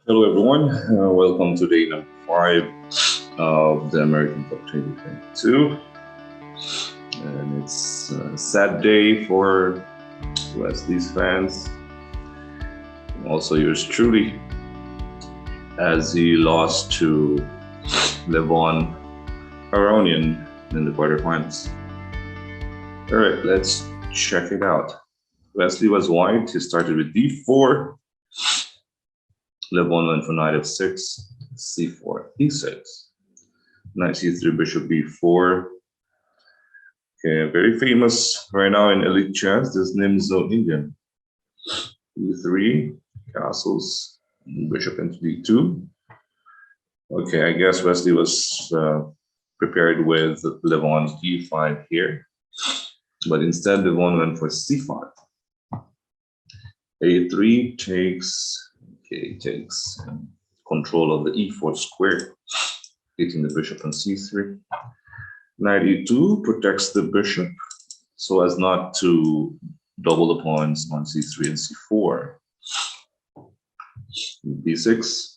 Hello, everyone. Welcome to day number 5 of the American Cup 2022. And it's a sad day for Wesley's fans, and also yours truly, as he lost to Levon Aronian in the quarterfinals. All right, let's check it out. Wesley was white. He started with d4. Levon went for knight f6, c4, e6. Knight c3, bishop b4. Okay, very famous right now in elite chess. This name is so Indian. e3, castles, bishop into d2. Okay, I guess Wesley was prepared with Levon's d5 here, but instead Levon went for c5. a3 takes control of the e4 square, hitting the bishop on c3. Knight e2 protects the bishop so as not to double the pawns on c3 and c4. b6,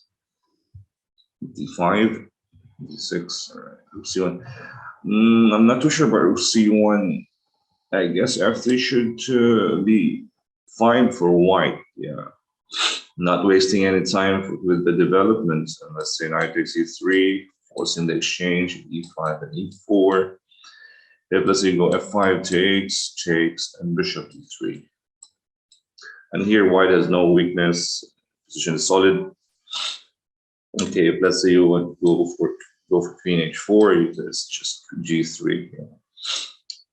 d5, d6, all right, rook c1. I'm not too sure about rook c1. I guess f3 should be fine for white, yeah. Not wasting any time with the development. And let's say knight takes e3, forcing the exchange, e5 and e4. If let's say you go f5 takes, and bishop d3. And here white has no weakness, position is solid. Okay, if let's say you want to go for queen h4, it's just g3. Yeah.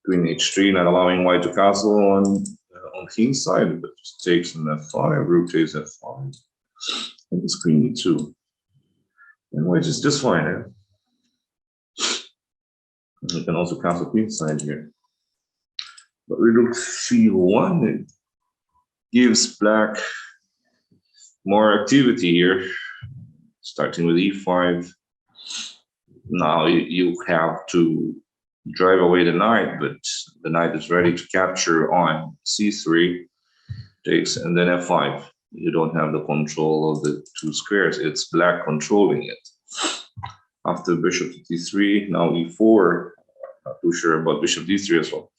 Queen h3, not allowing white to castle on king side, but just takes on f5, rook takes f5, and it's queen e2. And white is just fine. You can also castle queen side here. But we look c1, it gives black more activity here, starting with e5. Now you have to drive away the knight, but the knight is ready to capture on c3, takes, and then f5. You don't have the control of the two squares. It's black controlling it. After bishop to d3, now e4. Not too sure about bishop d3 as well.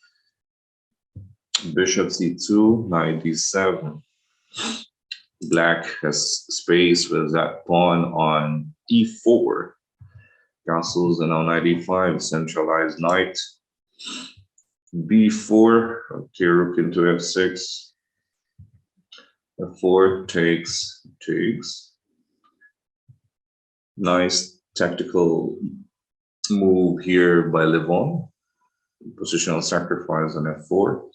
Bishop c2, knight d7. Black has space with that pawn on e4. Castles and now knight e5, centralized knight. b4, okay, rook into f6. f4 takes. Nice tactical move here by Levon. Positional sacrifice on f4.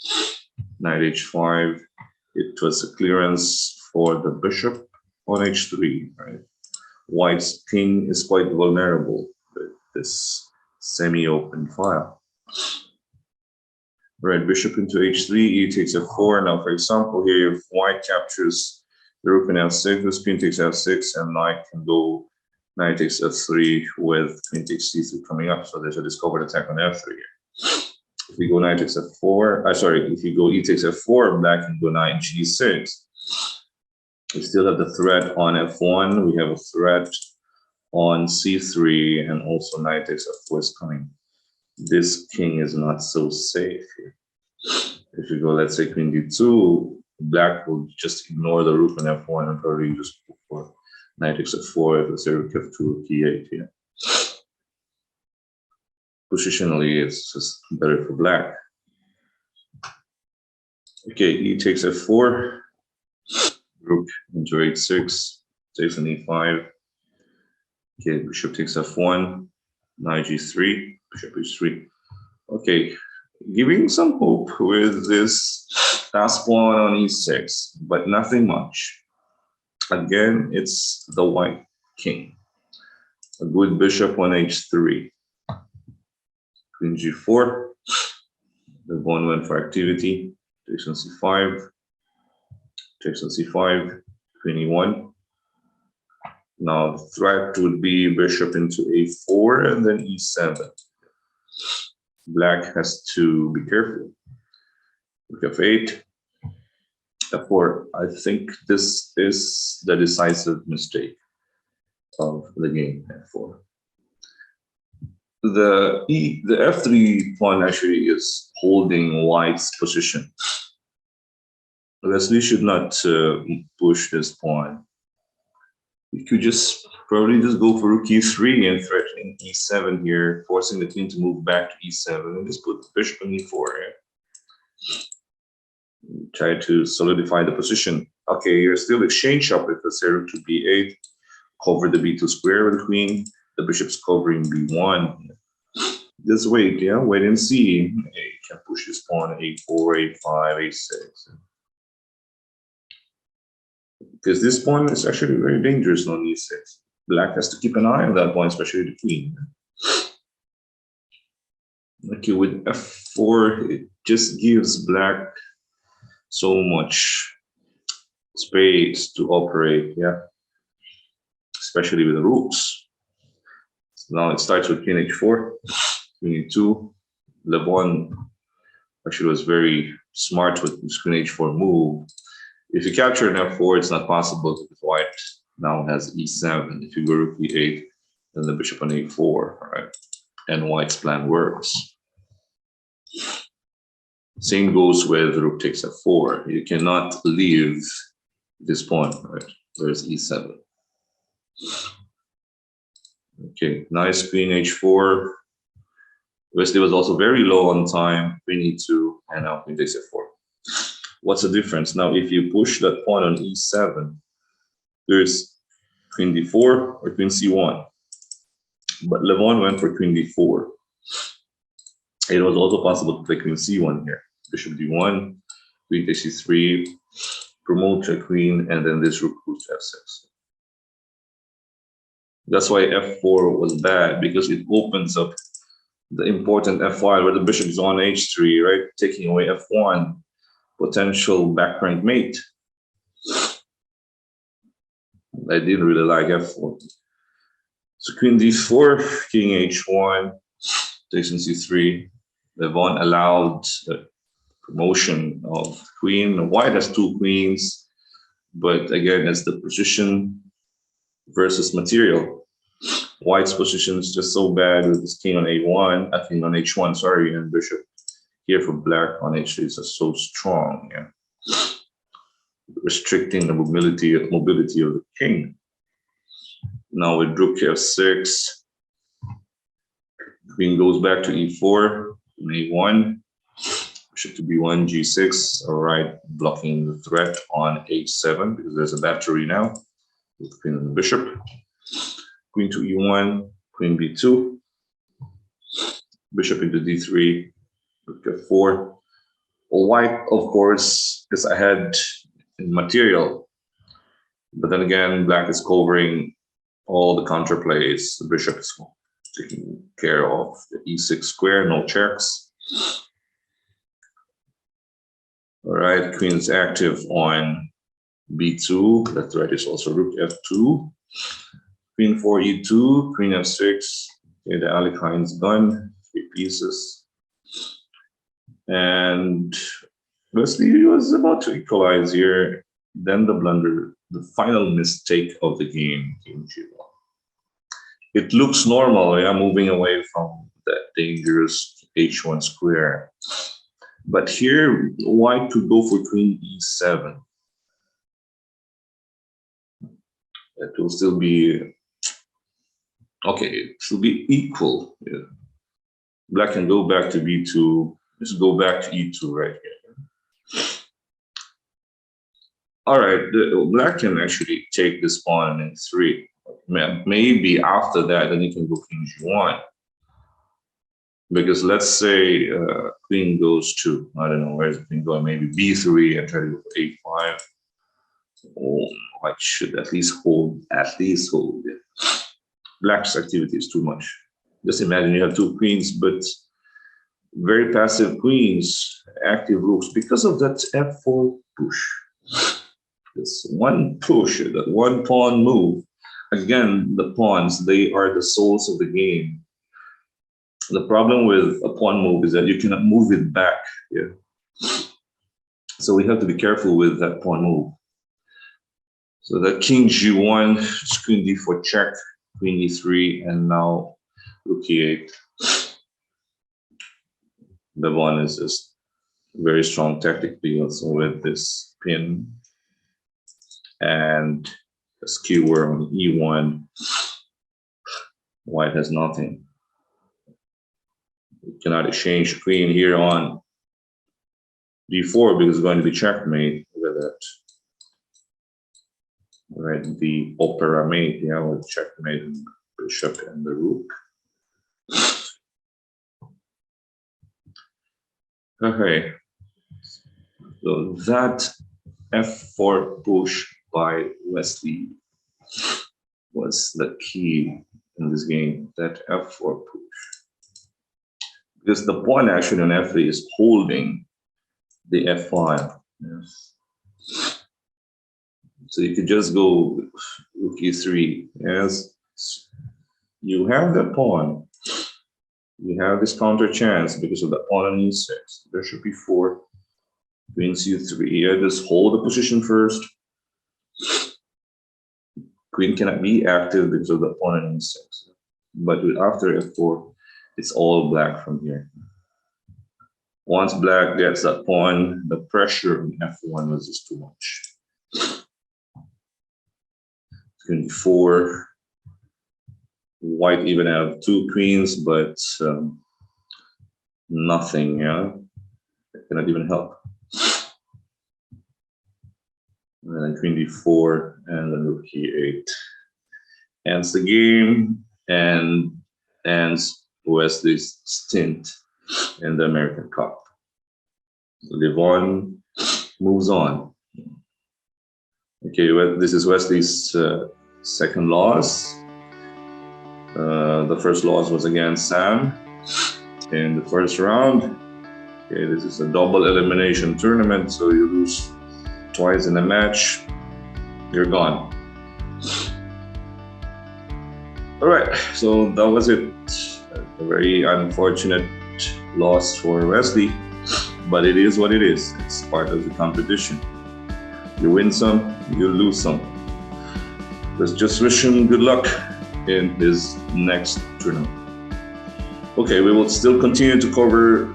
Knight h5. It was a clearance for the bishop on h3. Right? White's king is quite vulnerable with this semi-open file. Right, bishop into h3, e takes f4. Now, for example, here if white captures the rook in f6, this queen takes f6, and knight can go knight takes f3 with queen takes c3 coming up. So there's a discovered attack on f3 here. If you go knight takes f4, if you go e takes f4, black can go knight g6. We still have the threat on f1. We have a threat on c3, and also knight takes f4 is coming. This king is not so safe here. If you go, let's say, queen d2, black will just ignore the rook on f1 and probably just go for knight takes f4, if let's say rook f2, rook e8 here. Positionally, it's just better for black. Okay, e takes f4, rook into h6, takes an e5. Okay, bishop takes f1, knight g3, bishop h3. Okay, giving some hope with this last pawn on e6, but nothing much. Again, it's the white king. A good bishop on h3. Queen g4. The pawn went for activity. Takes on c5. Takes on c5. Queen e1. Now the threat would be bishop into a4 and then e7. Black has to be careful. Rook f8. F4. I think this is the decisive mistake of the game. F4. The F3 pawn actually is holding white's position. Wesley should not push this pawn. You could just probably just go for rook e3 and threatening e7 here, forcing the king to move back to e7 and just put the bishop on e4. Try to solidify the position. Okay, you're still exchange up with the rook to b8, cover the b2 square with the queen. The bishop's covering b1. Just wait, wait and see. You can push this pawn a4, a5, a6. Because this pawn is actually very dangerous on e6. Black has to keep an eye on that pawn, especially the queen. Okay, with f4, it just gives black so much space to operate, especially with the rooks. So now it starts with queen h4, queen e2. Levon actually was very smart with this queen h4 move. If you capture an f4, it's not possible because white now has e7. If you go rook e8, then the bishop on a4, right? And white's plan works. Same goes with rook takes f4. You cannot leave this pawn, right? There's e7. Okay, nice queen h4. Wesley was also very low on time. Queen e2, and now queen takes f4. What's the difference? Now, if you push that pawn on e7, there's queen d4 or queen c1. But Levon went for queen d4. It was also possible to play queen c1 here. Bishop d1, queen takes c3, promote a queen, and then this rook goes to f6. That's why f4 was bad, because it opens up the important f5 where the bishop is on h3, right? Taking away f1, potential back rank mate. I didn't really like f4. So queen d4, king h1, takes on c3. Levon allowed the promotion of queen. White has two queens, but again, it's the position versus material. White's position is just so bad with this king on a1, I think on h1, sorry, and bishop here for black on h3 is so strong, restricting the mobility of the king. Now with rook f6, queen goes back to e4, a1, bishop to b1, g6, all right, blocking the threat on h7 because there's a battery now with queen and the bishop. Queen to e1, queen b2, bishop into d3, rook f4. White, of course, is ahead in material, but then again, black is covering all the counterplays. The bishop is taking care of the e6 square, no checks. All right, queen is active on b2. The threat is also rook f2. Queen 4 e2, queen f6. Okay, the Alekhine done, 3 pieces. And Wesley was about to equalize here. Then the blunder, the final mistake of the game came to. It looks normal, moving away from that dangerous h1 square. But here, white could go for queen e7. That will still be, okay, it should be equal. Black can go back to b2. Let's go back to e2 right here. All right, black can actually take this pawn in 3. Maybe after that, then you can go king g1. Because let's say queen goes to, I don't know, where's the queen going? Maybe b3 and try to go for a5. Oh, white should at least hold. Black's activity is too much. Just imagine you have 2 queens, but very passive queens, active rooks, because of that f4 push. This one push, that one pawn move. Again, the pawns, they are the souls of the game. The problem with a pawn move is that you cannot move it back. So we have to be careful with that pawn move. So that king g1, queen d4 check, queen e3, and now rook e8. Levon is just very strong tactically also with this pin. And a skewer on e1. White has nothing. We cannot exchange queen here on d4 because it's going to be checkmate. Look at that. Right, the opera mate, yeah, with checkmate and bishop and the rook. Okay, so that f4 push by Wesley was the key in this game, that f4 push. Because the pawn actually on f3 is holding the f5. Yes. So you could just go rook e3. Yes, you have the pawn. You have this counter chance because of the pawn on e6. Bishop e4, queen c3. Yeah, just hold the position first. Queen cannot be active because of the pawn on e6. But after f4, it's all black from here. Once black gets that pawn, the pressure on f1 was just too much. Queen 4. White even have 2 queens, but nothing, yeah. It cannot even help. And then queen d4 and then rook e8. Ends the game and ends Wesley's stint in the American Cup. Levon moves on. Okay, well, this is Wesley's second loss. The first loss was against Sam in the first round. Okay, this is a double elimination tournament, so you lose twice in a match, you're gone. All right, so that was it. A very unfortunate loss for Wesley, but it is what it is. It's part of the competition. You win some, you lose some. Let's just wish him good luck in his next tournament. Okay, we will still continue to cover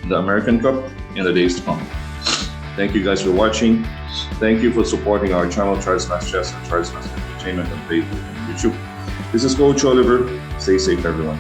the American Cup in the days to come. Thank you guys for watching. Thank you for supporting our channel, Try Smash Chess and Try Smash Entertainment on Facebook and YouTube. This is Coach Oliver. Stay safe, everyone.